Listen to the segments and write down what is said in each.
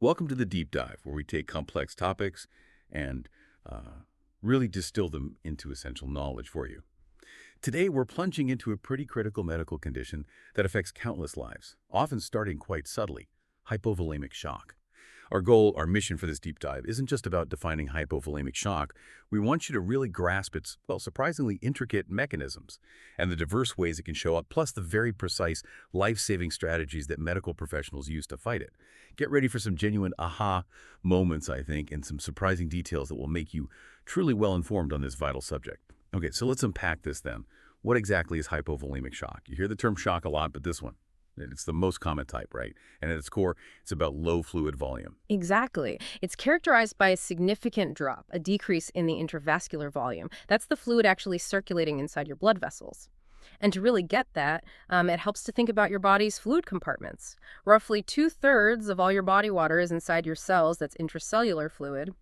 Welcome to the Deep Dive, where we take complex topics and really distill them into essential knowledge for you. Today, we're plunging into a pretty critical medical condition that affects countless lives, often starting quite subtly: hypovolemic shock. Our goal, our mission for this deep dive isn't just about defining hypovolemic shock. We want you to really grasp its, well, surprisingly intricate mechanisms and the diverse ways it can show up, plus the very precise, life-saving strategies that medical professionals use to fight it. Get ready for some genuine aha moments, I think, and some surprising details that will make you truly well-informed on this vital subject. Okay, so let's unpack this then. What exactly is hypovolemic shock? You hear the term shock a lot, but this one, it's the most common type, right? And at its core, it's about low fluid volume. Exactly. It's characterized by a significant drop, a decrease in the intravascular volume. That's the fluid actually circulating inside your blood vessels. And to really get that, it helps to think about your body's fluid compartments. Roughly 2/3 of all your body water is inside your cells. That's intracellular fluid.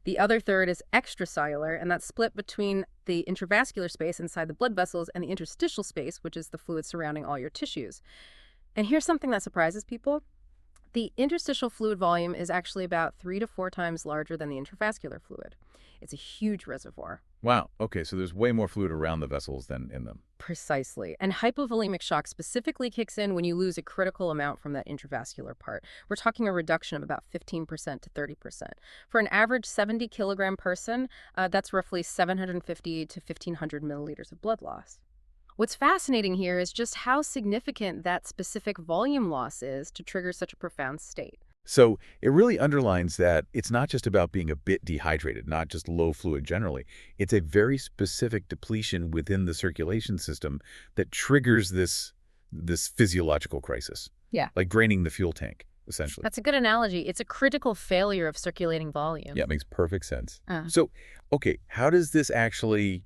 The other third is extracellular, and that's split between the intravascular space inside the blood vessels and the interstitial space, which is the fluid surrounding all your tissues. And here's something that surprises people. The interstitial fluid volume is actually about 3 to 4 times larger than the intravascular fluid. It's a huge reservoir. Wow, okay, so there's way more fluid around the vessels than in them. Precisely. And hypovolemic shock specifically kicks in when you lose a critical amount from that intravascular part. We're talking a reduction of about 15% to 30%. For an average 70-kilogram person, that's roughly 750 to 1,500 milliliters of blood loss. What's fascinating here is just how significant that specific volume loss is to trigger such a profound state. So it really underlines that it's not just about being a bit dehydrated, not just low fluid generally. It's a very specific depletion within the circulation system that triggers this physiological crisis. Yeah. Like draining the fuel tank, essentially. That's a good analogy. It's a critical failure of circulating volume. Yeah, it makes perfect sense. So, okay, how does this actually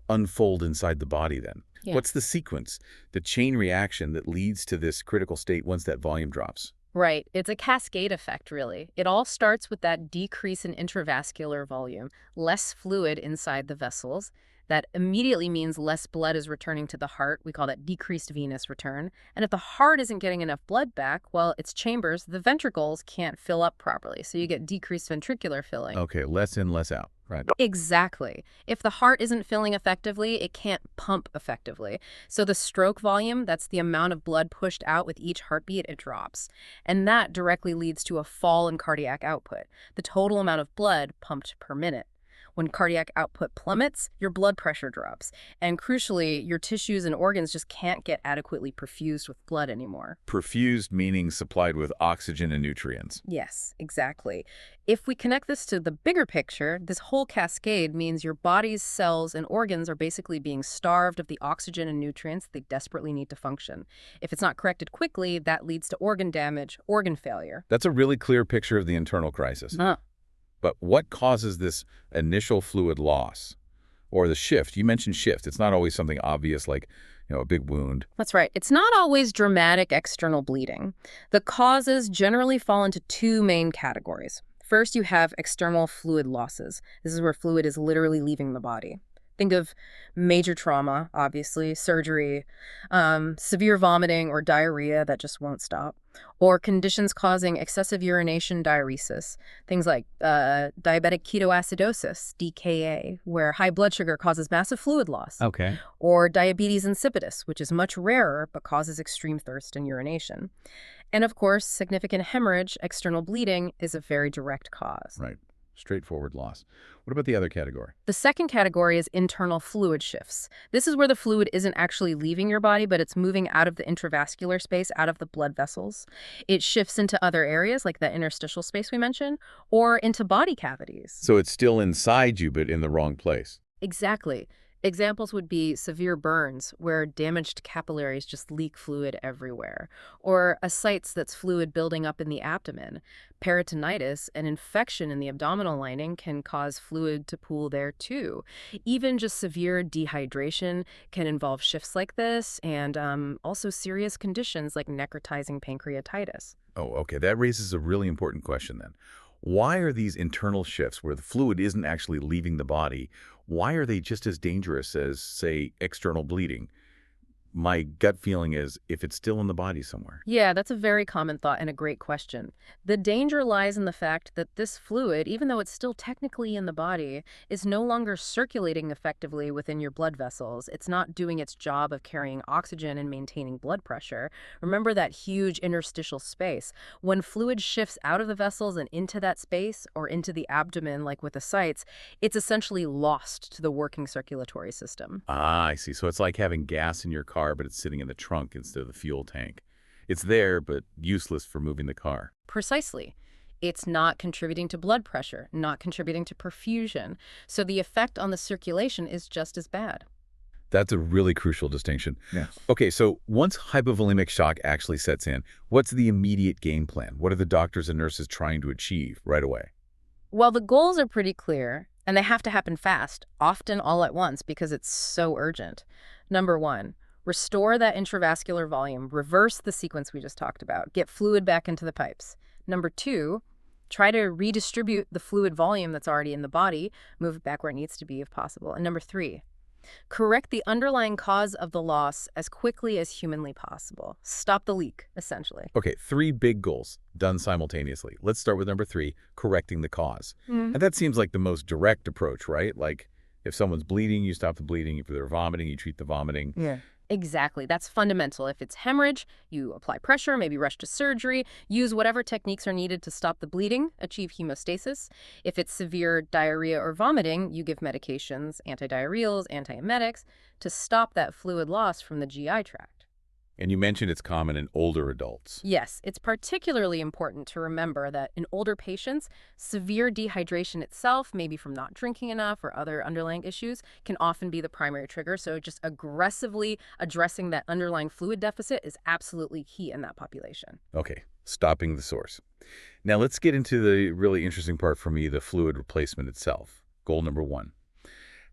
unfold inside the body then? Yeah. What's the sequence, the chain reaction that leads to this critical state once that volume drops? Right. It's a cascade effect, really. It all starts with that decrease in intravascular volume, less fluid inside the vessels. That immediately means less blood is returning to the heart. We call that decreased venous return. And if the heart isn't getting enough blood back, well, its chambers, the ventricles, can't fill up properly. So you get decreased ventricular filling. Okay, less in, less out, right? Exactly. If the heart isn't filling effectively, it can't pump effectively. So the stroke volume, that's the amount of blood pushed out with each heartbeat, it drops. And that directly leads to a fall in cardiac output, the total amount of blood pumped per minute. When cardiac output plummets, your blood pressure drops. And crucially, your tissues and organs just can't get adequately perfused with blood anymore. Perfused meaning supplied with oxygen and nutrients. Yes, exactly. If we connect this to the bigger picture, this whole cascade means your body's cells and organs are basically being starved of the oxygen and nutrients they desperately need to function. If it's not corrected quickly, that leads to organ damage, organ failure. That's a really clear picture of the internal crisis. But what causes this initial fluid loss or the shift? You mentioned shift. It's not always something obvious like, a big wound. That's right. It's not always dramatic external bleeding. The causes generally fall into 2 main categories. First, you have external fluid losses. This is where fluid is literally leaving the body. Think of major trauma, obviously, surgery, severe vomiting or diarrhea that just won't stop, or conditions causing excessive urination diuresis, things like diabetic ketoacidosis, DKA, where high blood sugar causes massive fluid loss, Okay. or diabetes insipidus, which is much rarer but causes extreme thirst and urination. And of course, significant hemorrhage, external bleeding, is a very direct cause. Right. Straightforward loss. What about the other category? The second category is internal fluid shifts. This is where the fluid isn't actually leaving your body, but it's moving out of the intravascular space, out of the blood vessels. It shifts into other areas, like the interstitial space we mentioned, or into body cavities. So it's still inside you, but in the wrong place. Exactly. Examples would be severe burns, where damaged capillaries just leak fluid everywhere, or ascites that's fluid building up in the abdomen. Peritonitis, an infection in the abdominal lining, can cause fluid to pool there too. Even just severe dehydration can involve shifts like this, and also serious conditions like necrotizing pancreatitis. Oh, okay. That raises a really important question then. Why are these internal shifts where the fluid isn't actually leaving the body, why are they just as dangerous as, say, external bleeding? my gut feeling is if it's still in the body somewhere. Yeah, that's a very common thought and a great question. The danger lies in the fact that this fluid, even though it's still technically in the body, is no longer circulating effectively within your blood vessels. It's not doing its job of carrying oxygen and maintaining blood pressure. Remember that huge interstitial space. When fluid shifts out of the vessels and into that space, or into the abdomen, like with ascites, it's essentially lost to the working circulatory system. Ah, I see. So it's like having gas in your car, but it's sitting in the trunk instead of the fuel tank. It's there, but useless for moving the car. Precisely. It's not contributing to blood pressure, not contributing to perfusion. So the effect on the circulation is just as bad. That's a really crucial distinction. Yeah. Okay, so once hypovolemic shock actually sets in, what's the immediate game plan? What are the doctors and nurses trying to achieve right away? Well, the goals are pretty clear, and they have to happen fast, often all at once because it's so urgent. Number one, restore that intravascular volume, reverse the sequence we just talked about, get fluid back into the pipes. Number two, try to redistribute the fluid volume that's already in the body, move it back where it needs to be if possible. And number three, correct the underlying cause of the loss as quickly as humanly possible. Stop the leak, essentially. Okay, 3 big goals done simultaneously. Let's start with number 3, correcting the cause. And that seems like the most direct approach, right? Like if someone's bleeding, you stop the bleeding. If they're vomiting, you treat the vomiting. Yeah. Exactly. That's fundamental. If it's hemorrhage, you apply pressure, maybe rush to surgery, use whatever techniques are needed to stop the bleeding, achieve hemostasis. If it's severe diarrhea or vomiting, you give medications, antidiarrheals, antiemetics, to stop that fluid loss from the GI tract. And you mentioned it's common in older adults. Yes, it's particularly important to remember that in older patients, severe dehydration itself, maybe from not drinking enough or other underlying issues, can often be the primary trigger. So just aggressively addressing that underlying fluid deficit is absolutely key in that population. Okay, stopping the source. Now let's get into the really interesting part for me, the fluid replacement itself. Goal number 1.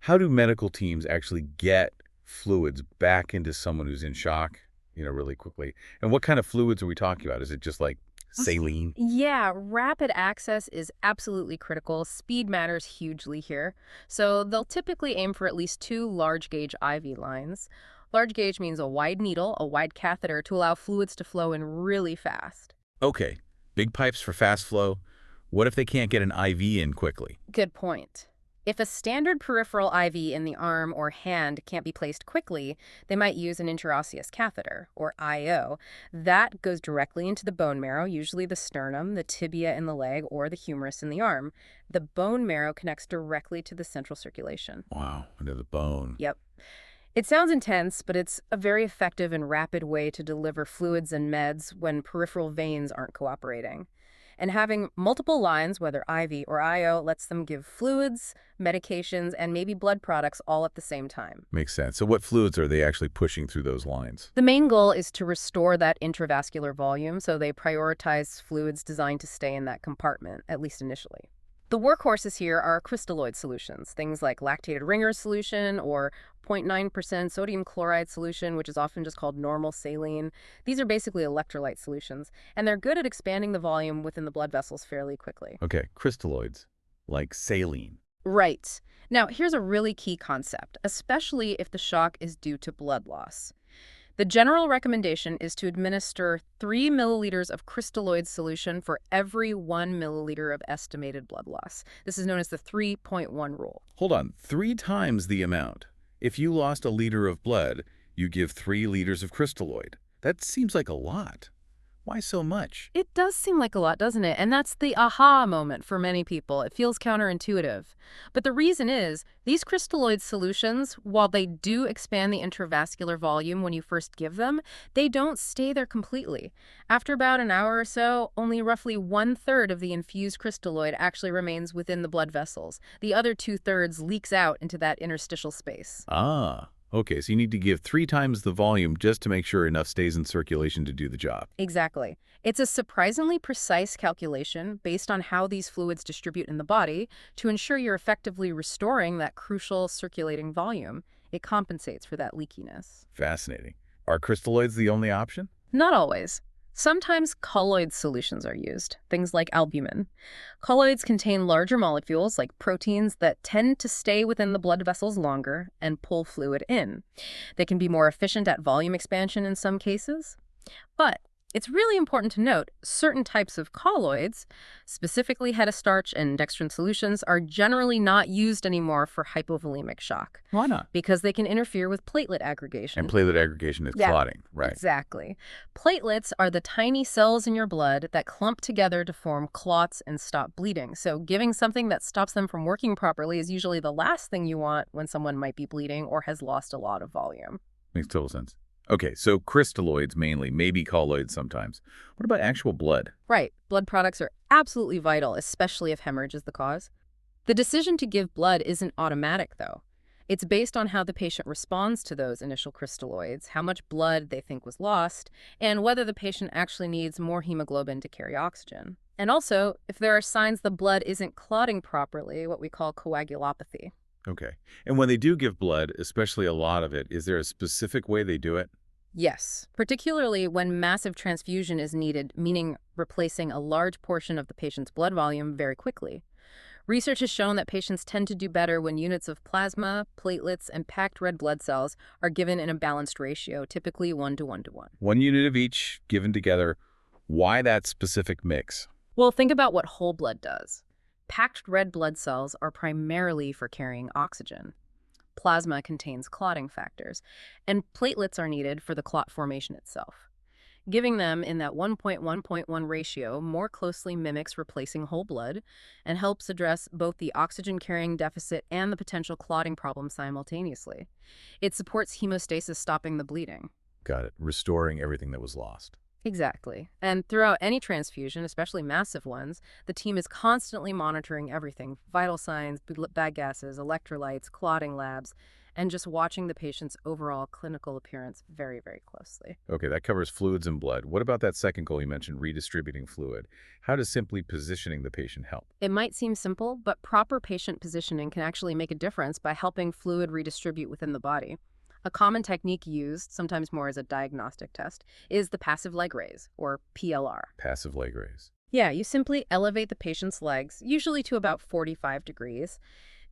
How do medical teams actually get fluids back into someone who's in shock, really quickly? And what kind of fluids are we talking about? Is it just like saline? Yeah, rapid access is absolutely critical. Speed matters hugely here. So they'll typically aim for at least 2 large gauge IV lines. Large gauge means a wide needle, a wide catheter to allow fluids to flow in really fast. Okay, big pipes for fast flow. What if they can't get an IV in quickly? Good point. If a standard peripheral IV in the arm or hand can't be placed quickly, they might use an intraosseous catheter, or IO. That goes directly into the bone marrow, usually the sternum, the tibia in the leg, or the humerus in the arm. The bone marrow connects directly to the central circulation. Wow, into the bone. Yep. It sounds intense, but it's a very effective and rapid way to deliver fluids and meds when peripheral veins aren't cooperating. And having multiple lines, whether IV or IO, lets them give fluids, medications, and maybe blood products all at the same time. Makes sense. So what fluids are they actually pushing through those lines? The main goal is to restore that intravascular volume, so they prioritize fluids designed to stay in that compartment, at least initially. The workhorses here are crystalloid solutions, things like lactated Ringer solution or 0.9% sodium chloride solution, which is often just called normal saline. These are basically electrolyte solutions, and they're good at expanding the volume within the blood vessels fairly quickly. Okay, crystalloids, like saline. Right. Now, here's a really key concept, especially if the shock is due to blood loss. The general recommendation is to administer 3 milliliters of crystalloid solution for every 1 milliliter of estimated blood loss. This is known as the 3.1 rule. Hold on, 3 times the amount. If you lost a liter of blood, you give 3 liters of crystalloid. That seems like a lot. Why so much? It does seem like a lot, doesn't it? And that's the aha moment for many people. It feels counterintuitive. But the reason is, these crystalloid solutions, while they do expand the intravascular volume when you first give them, they don't stay there completely. After about an hour or so, only roughly 1/3 of the infused crystalloid actually remains within the blood vessels. The other 2/3 leaks out into that interstitial space. Ah. Okay, so you need to give 3 times the volume just to make sure enough stays in circulation to do the job. Exactly. It's a surprisingly precise calculation based on how these fluids distribute in the body to ensure you're effectively restoring that crucial circulating volume. It compensates for that leakiness. Fascinating. Are crystalloids the only option? Not always. Sometimes colloid solutions are used, things like albumin. Colloids contain larger molecules, like proteins, that tend to stay within the blood vessels longer and pull fluid in. They can be more efficient at volume expansion in some cases. But it's really important to note certain types of colloids, specifically hetastarch and dextrin solutions, are generally not used anymore for hypovolemic shock Why not? because they can interfere with platelet aggregation. And platelet aggregation is Yeah. clotting, right? Exactly. Platelets are the tiny cells in your blood that clump together to form clots and stop bleeding. So giving something that stops them from working properly is usually the last thing you want when someone might be bleeding or has lost a lot of volume. Makes total sense. Okay, so crystalloids mainly, maybe colloids sometimes. What about actual blood? Right. Blood products are absolutely vital, especially if hemorrhage is the cause. The decision to give blood isn't automatic, though. It's based on how the patient responds to those initial crystalloids, how much blood they think was lost, and whether the patient actually needs more hemoglobin to carry oxygen. And also, if there are signs the blood isn't clotting properly, what we call coagulopathy. Okay. And when they do give blood, especially a lot of it, is there a specific way they do it? Yes, particularly when massive transfusion is needed, meaning replacing a large portion of the patient's blood volume very quickly. Research has shown that patients tend to do better when units of plasma, platelets, and packed red blood cells are given in a balanced ratio, typically 1 to 1 to 1. 1 unit of each given together. Why that specific mix? Well, think about what whole blood does. Packed red blood cells are primarily for carrying oxygen. Plasma contains clotting factors, and platelets are needed for the clot formation itself. Giving them in that 1.1.1 ratio more closely mimics replacing whole blood and helps address both the oxygen-carrying deficit and the potential clotting problem simultaneously. It supports hemostasis, stopping the bleeding. Got it. Restoring everything that was lost. Exactly. And throughout any transfusion, especially massive ones, the team is constantly monitoring everything: vital signs, bad gases, electrolytes, clotting labs, and just watching the patient's overall clinical appearance very, very closely. Okay, that covers fluids and blood. What about that second goal you mentioned, redistributing fluid? How does simply positioning the patient help? It might seem simple, but proper patient positioning can actually make a difference by helping fluid redistribute within the body. A common technique used, sometimes more as a diagnostic test, is the passive leg raise, or PLR. Passive leg raise. Yeah, you simply elevate the patient's legs, usually to about 45 degrees.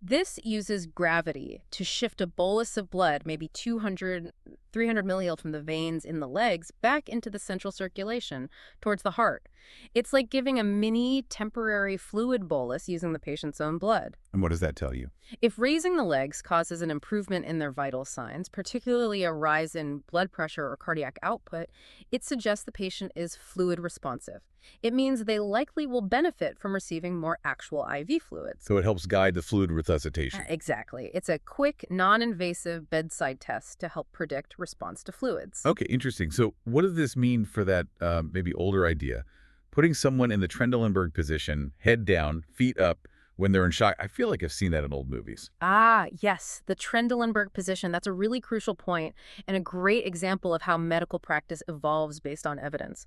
This uses gravity to shift a bolus of blood, maybe 200, 300 milliliters from the veins in the legs, back into the central circulation towards the heart. It's like giving a mini temporary fluid bolus using the patient's own blood. And what does that tell you? If raising the legs causes an improvement in their vital signs, particularly a rise in blood pressure or cardiac output, it suggests the patient is fluid responsive. It means they likely will benefit from receiving more actual IV fluids. So it helps guide the fluid resuscitation. Exactly. It's a quick, non-invasive bedside test to help predict response to fluids. Okay, interesting. So what does this mean for that maybe older idea? Putting someone in the Trendelenburg position, head down, feet up, when they're in shock. I feel like I've seen that in old movies. Ah, yes, the Trendelenburg position. That's a really crucial point and a great example of how medical practice evolves based on evidence.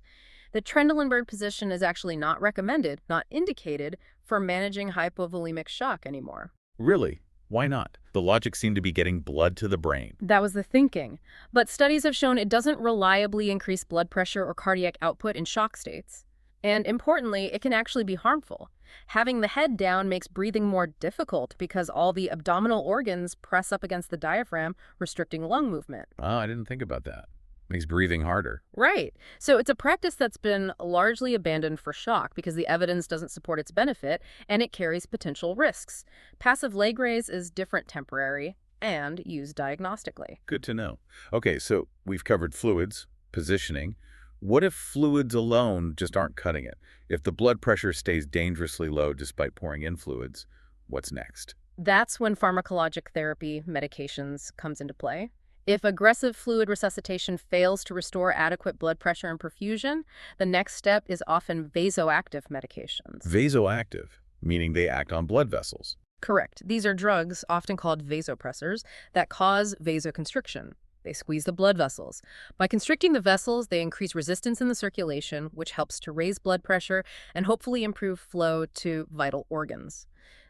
The Trendelenburg position is actually not recommended, not indicated, for managing hypovolemic shock anymore. Really? Why not? The logic seemed to be getting blood to the brain. That was the thinking. But studies have shown it doesn't reliably increase blood pressure or cardiac output in shock states. And importantly, it can actually be harmful. Having the head down makes breathing more difficult because all the abdominal organs press up against the diaphragm, restricting lung movement. Oh, I didn't think about that. Makes breathing harder. Right. So it's a practice that's been largely abandoned for shock because the evidence doesn't support its benefit and it carries potential risks. Passive leg raise is different, temporary, and used diagnostically. Good to know. Okay, so we've covered fluids, positioning. What if fluids alone just aren't cutting it? If the blood pressure stays dangerously low despite pouring in fluids, what's next? That's when pharmacologic therapy, medications, comes into play. If aggressive fluid resuscitation fails to restore adequate blood pressure and perfusion, the next step is often vasoactive medications. Vasoactive, meaning they act on blood vessels. Correct. These are drugs, often called vasopressors, that cause vasoconstriction. They squeeze the blood vessels. By constricting the vessels, they increase resistance in the circulation, which helps to raise blood pressure and hopefully improve flow to vital organs.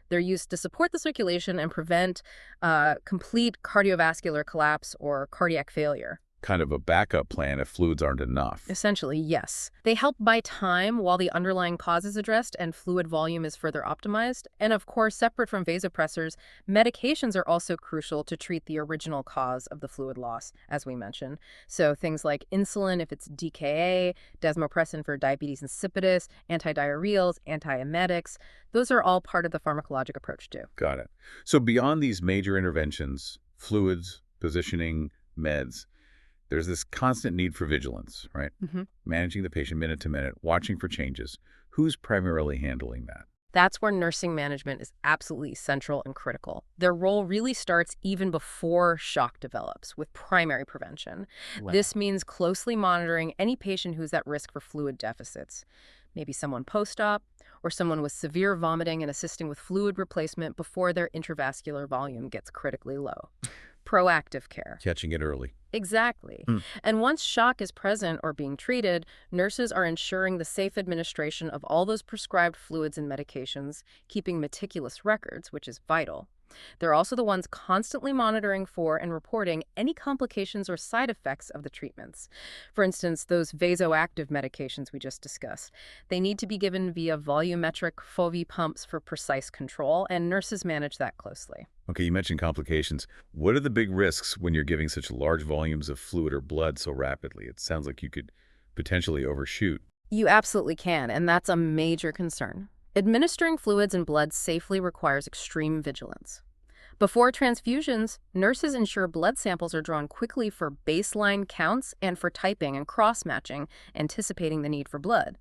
They're used to support the circulation and prevent complete cardiovascular collapse or cardiac failure. kind of a backup plan if fluids aren't enough. Essentially, yes. They help buy time while the underlying cause is addressed and fluid volume is further optimized. And of course, separate from vasopressors, medications are also crucial to treat the original cause of the fluid loss, as we mentioned. So things like insulin if it's DKA, desmopressin for diabetes insipidus, antidiarrheals, antiemetics, those are all part of the pharmacologic approach too. Got it. So beyond these major interventions, fluids, positioning, meds, there's this constant need for vigilance, right? Managing the patient minute to minute, watching for changes. Who's primarily handling that? That's where nursing management is absolutely central and critical. Their role really starts even before shock develops, with primary prevention. Wow. This means closely monitoring any patient who's at risk for fluid deficits. Maybe someone post-op, or someone with severe vomiting and assisting with fluid replacement before their intravascular volume gets critically low. Proactive care. Catching it early. Exactly. And once shock is present or being treated, nurses are ensuring the safe administration of all those prescribed fluids and medications, keeping meticulous records, which is vital. They're also the ones constantly monitoring for and reporting any complications or side effects of the treatments. For instance, those vasoactive medications we just discussed. They need to be given via volumetric FOV pumps for precise control, and nurses manage that closely. Okay, you mentioned complications. What are the big risks when you're giving such large volumes of fluid or blood so rapidly? It sounds like you could potentially overshoot. You absolutely can, and that's a major concern. Administering fluids and blood safely requires extreme vigilance. Before transfusions, nurses ensure blood samples are drawn quickly for baseline counts and for typing and cross-matching, anticipating the need for blood.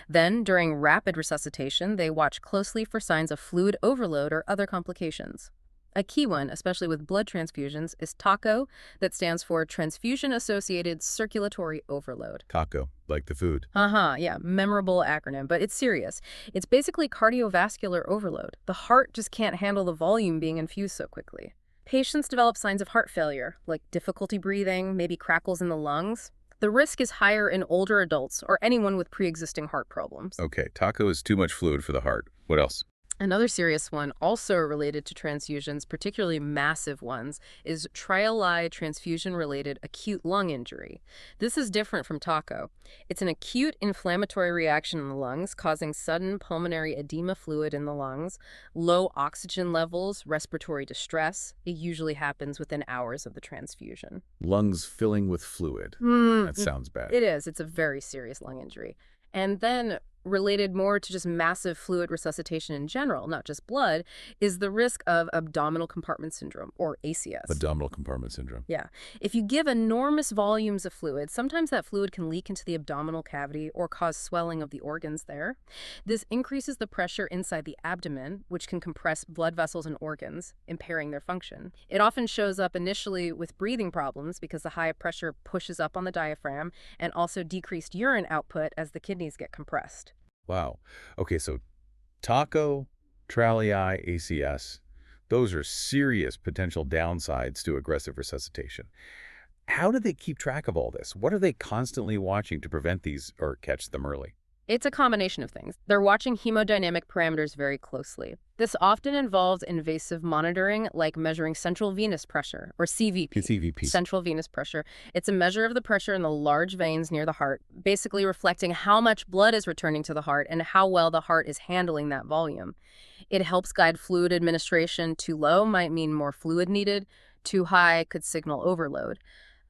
Then, during rapid resuscitation, they watch closely for signs of fluid overload or other complications. A key one, especially with blood transfusions, is TACO, that stands for Transfusion-Associated Circulatory Overload. TACO, like the food. Yeah, memorable acronym, but it's serious. It's basically cardiovascular overload. The heart just can't handle the volume being infused so quickly. Patients develop signs of heart failure, like difficulty breathing, maybe crackles in the lungs. The risk is higher in older adults or anyone with pre-existing heart problems. Okay, TACO is too much fluid for the heart. What else? Another serious one, also related to transfusions, particularly massive ones, is trial-eye transfusion-related acute lung injury. This is different from TACO. It's an acute inflammatory reaction in the lungs, causing sudden pulmonary edema fluid in the lungs, low oxygen levels, respiratory distress. It usually happens within hours of the transfusion. Lungs filling with fluid. That sounds bad. It is. It's a very serious lung injury. And then, related more to just massive fluid resuscitation in general, not just blood, is the risk of abdominal compartment syndrome, or ACS. Abdominal compartment syndrome. Yeah. If you give enormous volumes of fluid, sometimes that fluid can leak into the abdominal cavity or cause swelling of the organs there. This increases the pressure inside the abdomen, which can compress blood vessels and organs, impairing their function. It often shows up initially with breathing problems because the high pressure pushes up on the diaphragm, and also decreased urine output as the kidneys get compressed. Wow. Okay, so TACO, trial-eye, ACS, those are serious potential downsides to aggressive resuscitation. How do they keep track of all this? What are they constantly watching to prevent these or catch them early? It's a combination of things. They're watching hemodynamic parameters very closely. This often involves invasive monitoring, like measuring central venous pressure, or CVP. CVP. Central venous pressure. It's a measure of the pressure in the large veins near the heart, basically reflecting how much blood is returning to the heart and how well the heart is handling that volume. It helps guide fluid administration. Too low might mean more fluid needed. Too high could signal overload.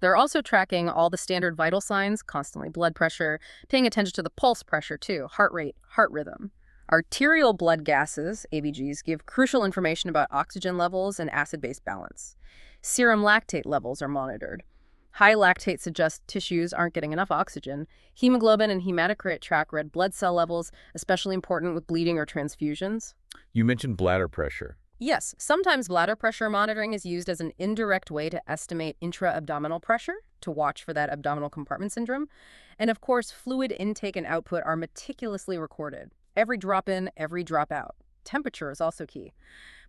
They're also tracking all the standard vital signs, constantly blood pressure, paying attention to the pulse pressure too, heart rate, heart rhythm. Arterial blood gases, ABGs, give crucial information about oxygen levels and acid-base balance. Serum lactate levels are monitored. High lactate suggests tissues aren't getting enough oxygen. Hemoglobin and hematocrit track red blood cell levels, especially important with bleeding or transfusions. You mentioned bladder pressure. Yes, sometimes bladder pressure monitoring is used as an indirect way to estimate intra-abdominal pressure, to watch for that abdominal compartment syndrome. And of course, fluid intake and output are meticulously recorded. Every drop in, every drop out. Temperature is also key.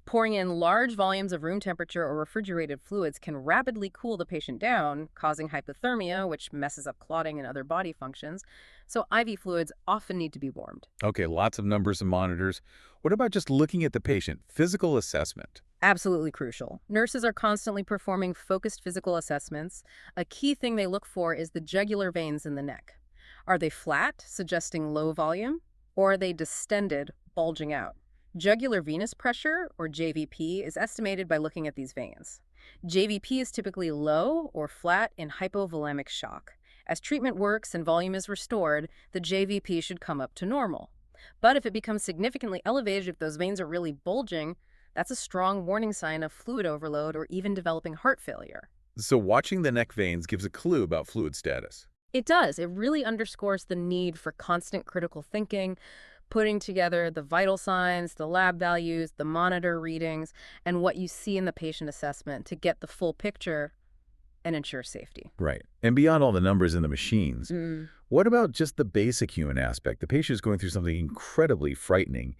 Pouring in large volumes of room temperature or refrigerated fluids can rapidly cool the patient down, causing hypothermia, which messes up clotting and other body functions. So IV fluids often need to be warmed. Okay, lots of numbers and monitors. What about just looking at the patient? Physical assessment. Absolutely crucial. Nurses are constantly performing focused physical assessments. A key thing they look for is the jugular veins in the neck. Are they flat, suggesting low volume, or are they distended, bulging out? Jugular venous pressure, or JVP, is estimated by looking at these veins. JVP is typically low or flat in hypovolemic shock. As treatment works and volume is restored, the JVP should come up to normal. But if it becomes significantly elevated, if those veins are really bulging, that's a strong warning sign of fluid overload or even developing heart failure. So watching the neck veins gives a clue about fluid status. It does. It really underscores the need for constant critical thinking, putting together the vital signs, the lab values, the monitor readings, and what you see in the patient assessment to get the full picture and ensure safety. Right. And beyond all the numbers in the machines, what about just the basic human aspect? The patient is going through something incredibly frightening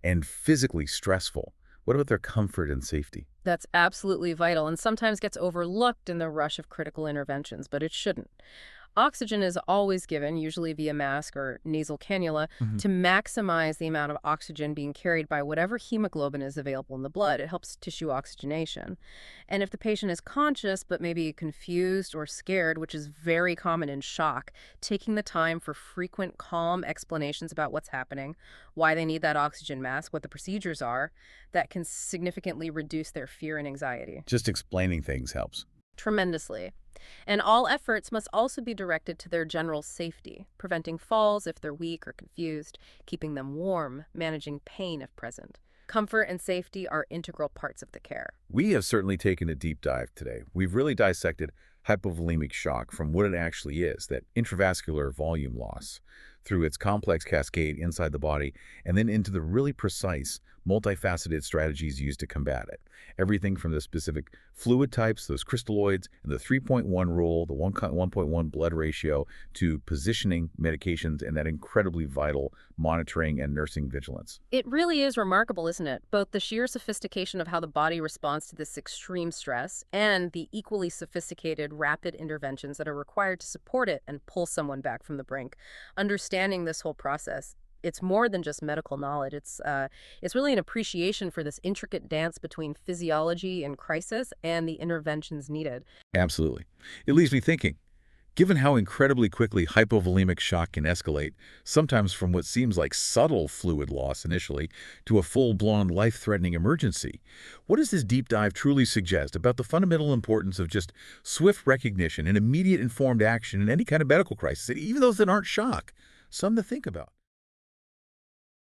and physically stressful. What about their comfort and safety? That's absolutely vital and sometimes gets overlooked in the rush of critical interventions, but it shouldn't. Oxygen is always given, usually via mask or nasal cannula, to maximize the amount of oxygen being carried by whatever hemoglobin is available in the blood. It helps tissue oxygenation. And if the patient is conscious but maybe confused or scared, which is very common in shock, taking the time for frequent, calm explanations about what's happening, why they need that oxygen mask, what the procedures are, that can significantly reduce their fear and anxiety. Just explaining things helps. Tremendously. And all efforts must also be directed to their general safety, preventing falls if they're weak or confused, keeping them warm, managing pain if present. Comfort and safety are integral parts of the care. We have certainly taken a deep dive today. We've really dissected hypovolemic shock from what it actually is, that intravascular volume loss, through its complex cascade inside the body, and then into the really precise, multifaceted strategies used to combat it. Everything from the specific fluid types, those crystalloids, and the 3.1 rule, the 1.1 blood ratio, to positioning medications and that incredibly vital monitoring and nursing vigilance. It really is remarkable, isn't it? Both the sheer sophistication of how the body responds to this extreme stress and the equally sophisticated rapid interventions that are required to support it and pull someone back from the brink. Understanding this whole process, it's more than just medical knowledge. It's really an appreciation for this intricate dance between physiology and crisis and the interventions needed. Absolutely. It leaves me thinking, given how incredibly quickly hypovolemic shock can escalate, sometimes from what seems like subtle fluid loss initially to a full-blown life-threatening emergency, what does this deep dive truly suggest about the fundamental importance of just swift recognition and immediate informed action in any kind of medical crisis, even those that aren't shock? Some to think about.